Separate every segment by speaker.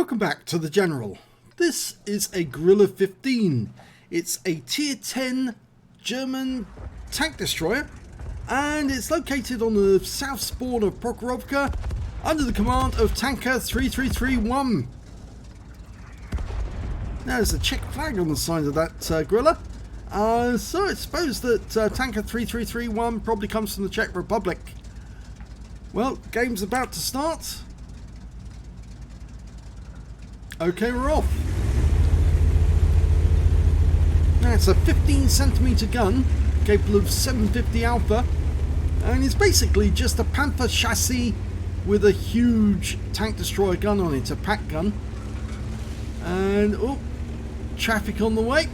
Speaker 1: Welcome back to the General. This is a Grille 15. It's a tier 10 German tank destroyer and it's located on the south spawn of Prokhorovka under the command of Tanker 3331. Now there's a Czech flag on the side of that Grille, so I suppose that Tanker 3331 probably comes from the Czech Republic. Well, game's about to start. Okay, we're off. Now it's a 15cm gun capable of 750 alpha, and it's basically just a Panther chassis with a huge tank destroyer gun on it, a pack gun. And oh, traffic on the way.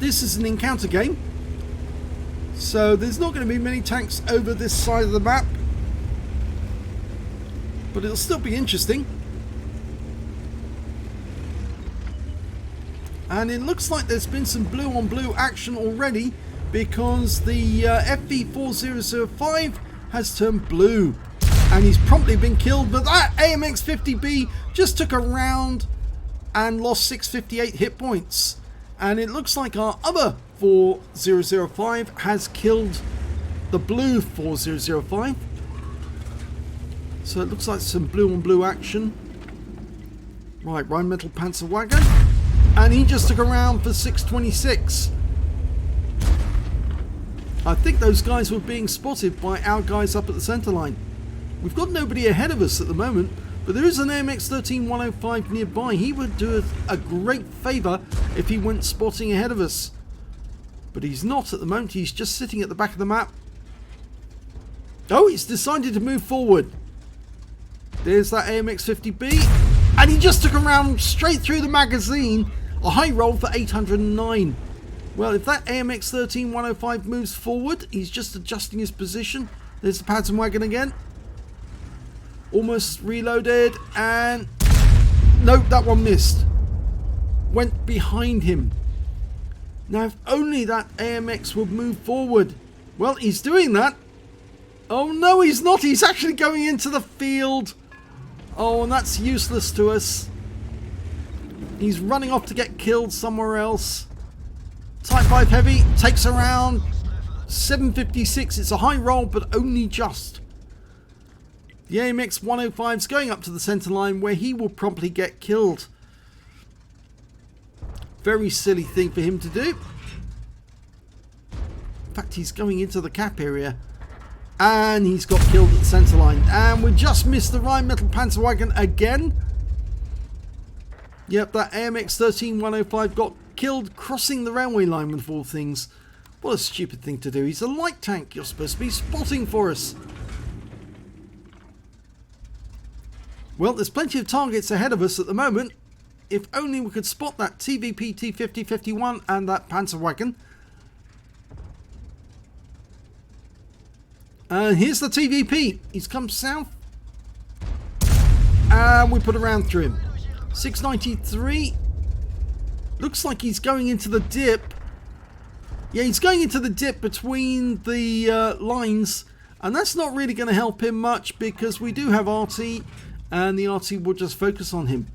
Speaker 1: This is an encounter game, so there's not going to be many tanks over this side of the map, but it'll still be interesting. And it looks like there's been some blue on blue action already, because the FV4005 has turned blue and he's promptly been killed. But that AMX-50B just took a round and lost 658 hit points. And it looks like our other 4005 has killed the blue 4005. So it looks like some blue on blue action. Right, Rheinmetall Panzerwagen. And he just took a round for 626. I think those guys were being spotted by our guys up at the centre line. We've got nobody ahead of us at the moment, but there is an AMX-13105 nearby. He would do a great favour if he went spotting ahead of us. But he's not at the moment. He's just sitting at the back of the map. Oh, he's decided to move forward. There's that AMX-50B. And he just took a round straight through the magazine. A high roll for 809. Well, if that AMX-13105 moves forward, he's just adjusting his position. There's the Panzerwagen again. Almost reloaded, and nope, that one missed. Went behind him. Now, if only that AMX would move forward. Well, he's doing that. Oh no, he's not. He's actually going into the field. Oh, and that's useless to us. He's running off to get killed somewhere else. Type 5 Heavy takes around 756. It's a high roll, but only just. The AMX 105's going up to the centre line where he will promptly get killed. Very silly thing for him to do. In fact, he's going into the cap area. And he's got killed at the centre line. And we just missed the Rheinmetall Panzerwagen again. Yep, that AMX-13105 got killed crossing the railway line with all things. What a stupid thing to do. He's a light tank. You're supposed to be spotting for us. Well, there's plenty of targets ahead of us at the moment. If only we could spot that TVP T5051 and that Panzerwagen. And here's the TVP. He's come south. And we put a round through him. 693. Looks like he's going into the dip. Yeah, he's going into the dip between the lines. And that's not really going to help him much because we do have RT. And the RT will just focus on him.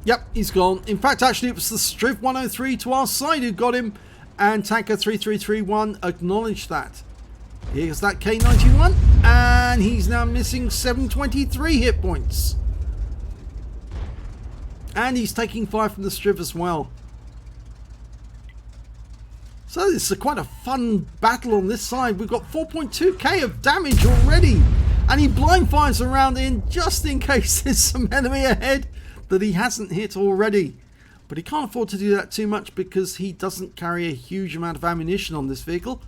Speaker 1: Yep, he's gone. In fact, actually, it was the Striv 103 to our side who got him. And Tanker 3331 acknowledged that. Here's that K91. And he's now missing 723 hit points. And he's taking 5 from the Striv as well. So this is quite a fun battle on this side. We've got 4.2k of damage already. And he blind fires around in just in case there's some enemy ahead that he hasn't hit already. But he can't afford to do that too much because he doesn't carry a huge amount of ammunition on this vehicle.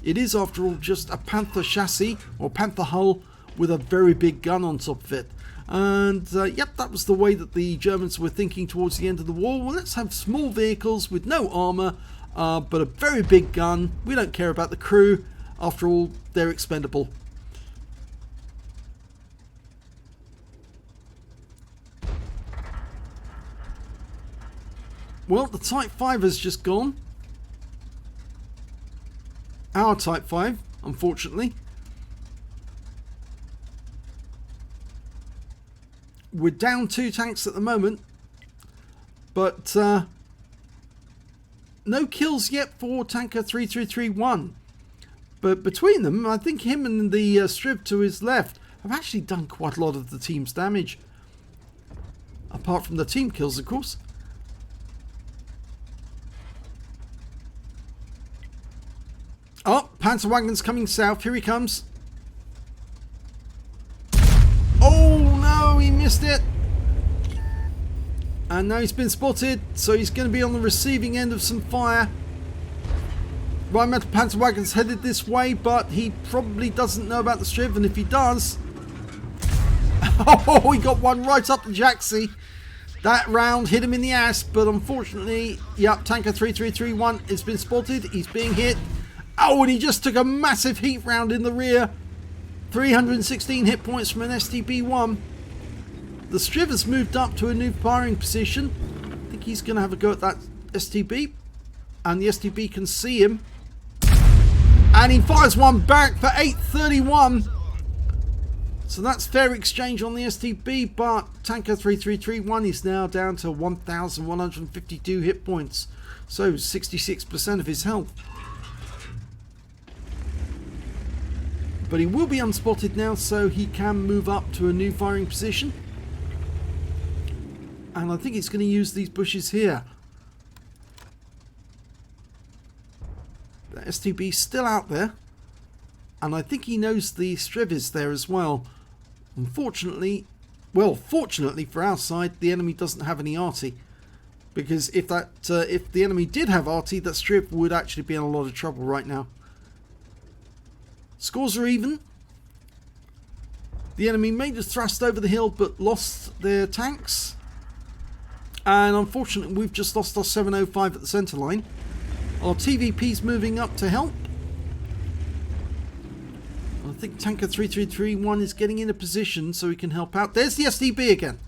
Speaker 1: It is, after all, just a Panther chassis or Panther hull with a very big gun on top of it. And yep, that was the way that the Germans were thinking towards the end of the war. Well, let's have small vehicles with no armour, but a very big gun. We don't care about the crew. After all, they're expendable. Well, the Type 5 has just gone. Our Type 5, unfortunately. We're down 2 tanks at the moment, but no kills yet for tanker 3331. But between them, I think him and the Striv to his left have actually done quite a lot of the team's damage. Apart from the team kills, of course. Oh, Panzerwagen's coming south. Here he comes. Oh no, he missed it. And now he's been spotted, so he's going to be on the receiving end of some fire. Rheinmetall Panzerwagen's headed this way, but he probably doesn't know about the Striv, and if he does... Oh, he got one right up the jacksie. That round hit him in the ass, but unfortunately, yep, tanker 3331 has been spotted. He's being hit. Oh, and he just took a massive heat round in the rear. 316 hit points from an STB-1. The Striv has moved up to a new firing position. I think he's going to have a go at that STB. And the STB can see him. And he fires one back for 831. So that's fair exchange on the STB, but tanker 3331 is now down to 1,152 hit points. So 66% of his health. But he will be unspotted now, so he can move up to a new firing position. And I think he's going to use these bushes here. The STB is still out there. And I think he knows the Striv is there as well. Unfortunately, well, fortunately for our side, the enemy doesn't have any arty. Because if the enemy did have arty, that Striv would actually be in a lot of trouble right now. Scores are even. The enemy made a thrust over the hill but lost their tanks. And unfortunately we've just lost our 705 at the centre line. Our TVP's moving up to help. I think tanker 3331 is getting in a position so he can help out. There's the SDB again.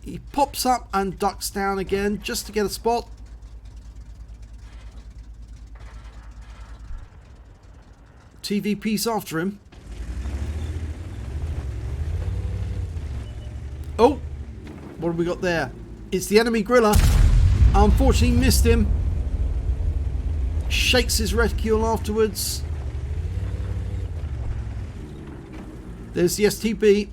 Speaker 1: He pops up and ducks down again just to get a spot. TVP's after him. Oh, what have we got there? It's the enemy Grille. Unfortunately missed him. Shakes his reticule afterwards. There's the STB.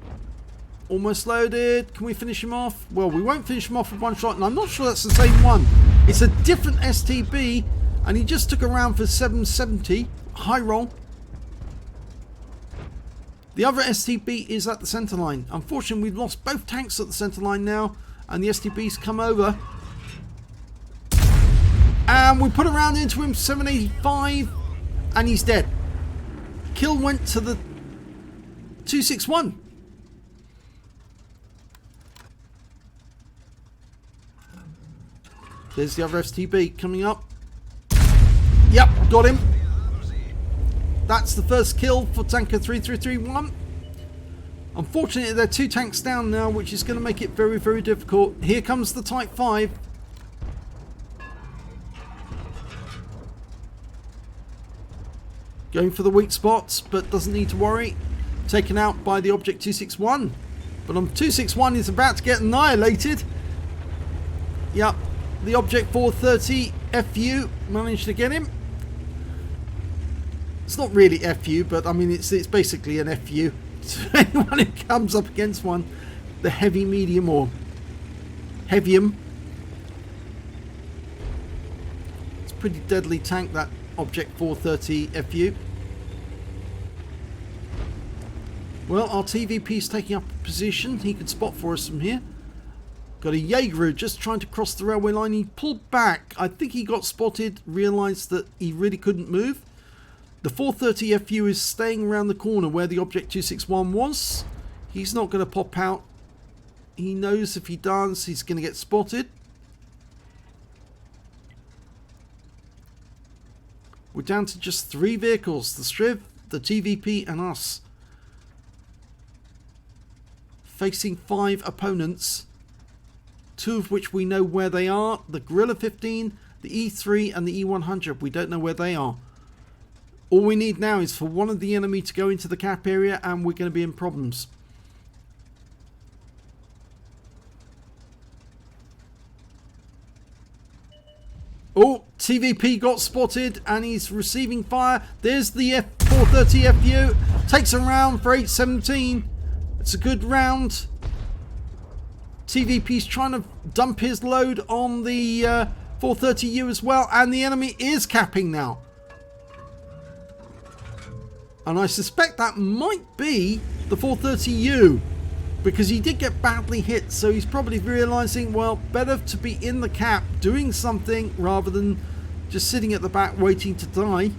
Speaker 1: Almost loaded. Can we finish him off? Well, we won't finish him off with one shot, and I'm not sure that's the same one. It's a different STB, and he just took a round for 770. High roll. The other STB is at the centre line. Unfortunately, we've lost both tanks at the centre line now, and the STB's come over. And we put a round into him, 785, and he's dead. Kill went to the 261. There's the other STB coming up. Yep, got him. That's the first kill for tanker 3331. Unfortunately, they're 2 tanks down now, which is going to make it very, very difficult. Here comes the Type 5. Going for the weak spots, but doesn't need to worry. Taken out by the Object 261. But 261 is about to get annihilated. Yep, the Object 430 FU managed to get him. It's not really FU, but I mean it's basically an FU. So anyone who comes up against one, the heavy, medium, or heavium. It's a pretty deadly tank, that Object 430 FU. Well, our TVP's taking up a position. He can spot for us from here. Got a Jaeger just trying to cross the railway line. He pulled back. I think he got spotted, realised that he really couldn't move. The 430 FU is staying around the corner where the Object 261 was. He's not going to pop out. He knows if he does, he's going to get spotted. We're down to just 3 vehicles. The Striv, the TVP and us. Facing 5 opponents. 2 of which we know where they are. The Grille 15, the E3 and the E100. We don't know where they are. All we need now is for one of the enemy to go into the cap area and we're going to be in problems. Oh, TVP got spotted and he's receiving fire. There's the F430 FU. Takes a round for 817. It's a good round. TVP's trying to dump his load on the 430U as well. And the enemy is capping now. And I suspect that might be the 430U. Because he did get badly hit, so he's probably realising, well, better to be in the cap doing something rather than just sitting at the back waiting to die.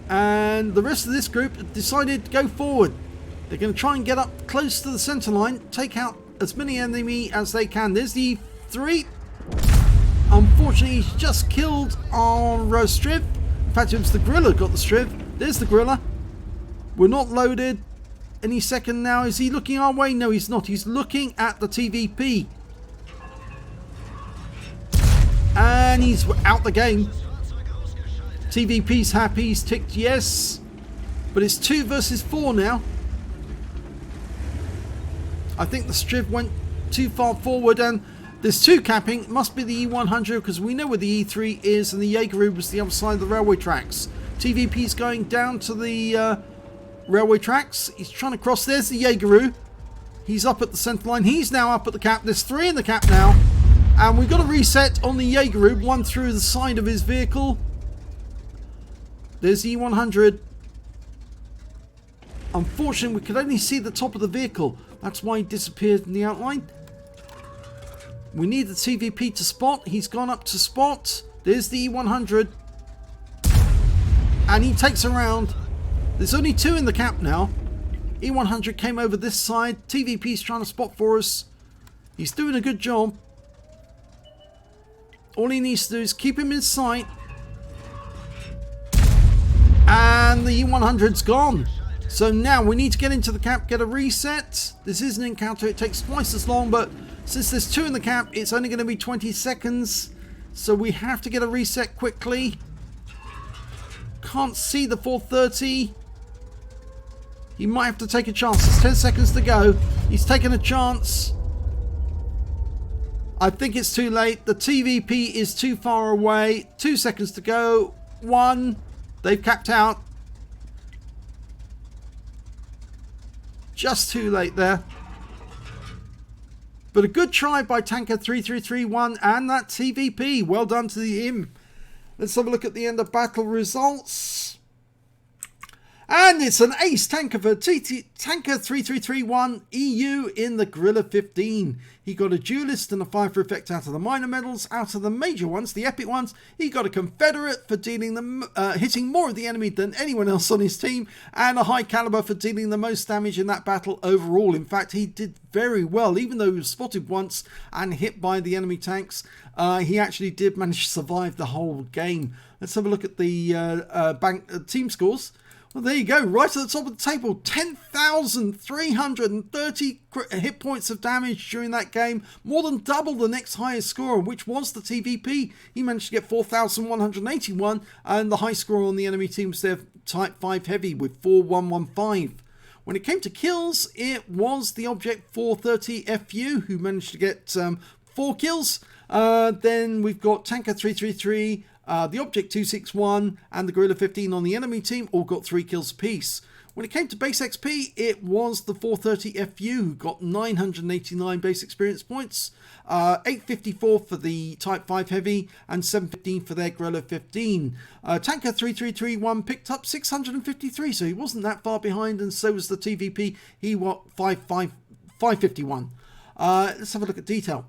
Speaker 1: And the rest of this group decided to go forward. They're going to try and get up close to the centre line, take out as many enemy as they can. There's the E3. Unfortunately, he's just killed our Striv. In fact, it was the Grille got the Striv. There's the Grille. We're not loaded. Any second now. Is he looking our way? No, he's not. He's looking at the TVP. And he's out the game. TVP's happy. He's ticked yes. But it's 2 versus 4 now. I think the Striv went too far forward and there's 2 capping. It must be the E100 because we know where the E3 is and the Jaeger was the other side of the railway tracks. TVP's going down to the railway tracks. He's trying to cross. There's the Jaeger. He's up at the centre line. He's now up at the cap. There's 3 in the cap now. And we've got a reset on the Jaeger. 1 through the side of his vehicle. There's the E100. Unfortunately, we could only see the top of the vehicle. That's why he disappeared in the outline. We need the TVP to spot. He's gone up to spot. There's the E100. And he takes a round. There's only 2 in the cap now. E100 came over this side. TVP's trying to spot for us. He's doing a good job. All he needs to do is keep him in sight. And the E100's gone. So now we need to get into the cap, get a reset. This is an encounter. It takes twice as long, but since there's 2 in the cap, it's only going to be 20 seconds. So we have to get a reset quickly. Can't see the 430. He might have to take a chance. There's 10 seconds to go. He's taken a chance. I think it's too late. The TVP is too far away. 2 seconds to go. 1. They've capped out. Just too late there. But a good try by Tanker 3331 and that TVP. Well done to him. Let's have a look at the end of battle results. And it's an ace tanker for Tanker 3331 EU in the Grille 15. He got a duelist and a fire for effect out of the minor medals. Out of the major ones, the epic ones, he got a Confederate for dealing hitting more of the enemy than anyone else on his team, and a high caliber for dealing the most damage in that battle overall. In fact, he did very well, even though he was spotted once and hit by the enemy tanks. He actually did manage to survive the whole game. Let's have a look at the team scores. Well, there you go, right at the top of the table, 10,330 hit points of damage during that game, more than double the next highest scorer, which was the TVP. He managed to get 4,181, and the high score on the enemy team was their Type 5 Heavy with 4,115. When it came to kills, it was the Object 430 FU who managed to get 4 kills. Then we've got Tanker 333, the Object 261 and the Grille 15 on the enemy team all got 3 kills apiece. When it came to base XP, it was the 430 FU who got 989 base experience points, 854 for the Type 5 Heavy and 715 for their Grille 15. Tanker 3331 picked up 653, so he wasn't that far behind, and so was the TVP. He got 551. Let's have a look at detail.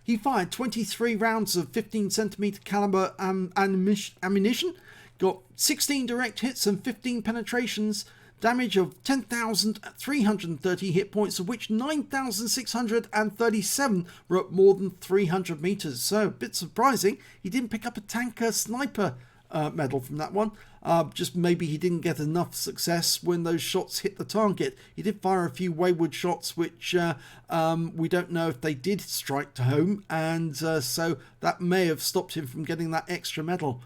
Speaker 1: He fired 23 rounds of 15cm caliber ammunition, got 16 direct hits and 15 penetrations, damage of 10,330 hit points, of which 9,637 were at more than 300 meters. So a bit surprising, he didn't pick up a tanker sniper medal from that one. Just maybe he didn't get enough success when those shots hit the target. He did fire a few wayward shots, which we don't know if they did strike to home, and so that may have stopped him from getting that extra medal.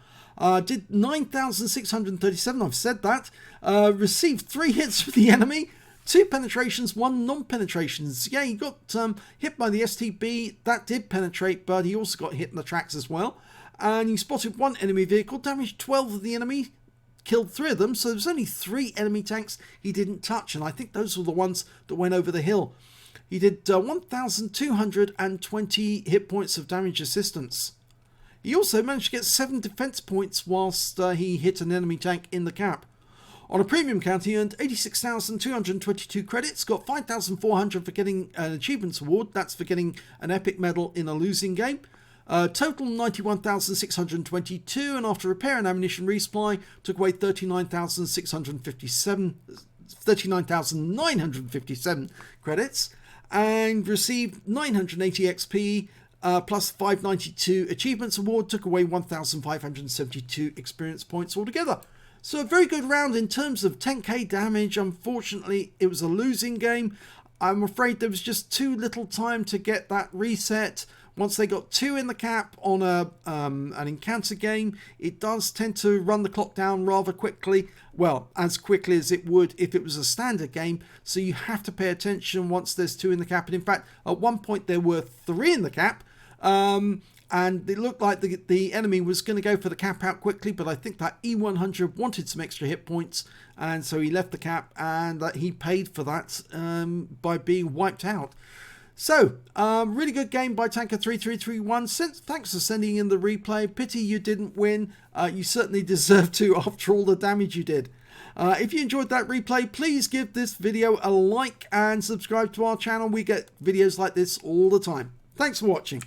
Speaker 1: Did 9,637, I've said that. Received 3 hits for the enemy, 2 penetrations, 1 non-penetrations. Yeah, he got hit by the STB. That did penetrate, but he also got hit in the tracks as well. and he spotted one enemy vehicle, damaged 12 of the enemy, killed 3 of them, so there's only 3 enemy tanks he didn't touch, and I think those were the ones that went over the hill. He did 1,220 hit points of damage assistance. He also managed to get 7 defense points whilst he hit an enemy tank in the cap. On a premium count, he earned 86,222 credits, got 5,400 for getting an achievements award, that's for getting an epic medal in a losing game. Total 91,622, and after repair and ammunition resupply, took away 39,957 credits, and received 980 XP, plus 592 achievements award, took away 1,572 experience points altogether. So a very good round in terms of 10k damage. Unfortunately, it was a losing game. I'm afraid there was just too little time to get that reset. Once they got 2 in the cap on an encounter game, it does tend to run the clock down rather quickly. Well, as quickly as it would if it was a standard game. So you have to pay attention once there's 2 in the cap. And in fact, at one point there were 3 in the cap. And it looked like the enemy was going to go for the cap out quickly, but I think that E100 wanted some extra hit points, and so he left the cap, and he paid for that by being wiped out. So, really good game by Tanker3331. Thanks for sending in the replay. Pity you didn't win. You certainly deserve to after all the damage you did. If you enjoyed that replay, please give this video a like and subscribe to our channel. We get videos like this all the time. Thanks for watching.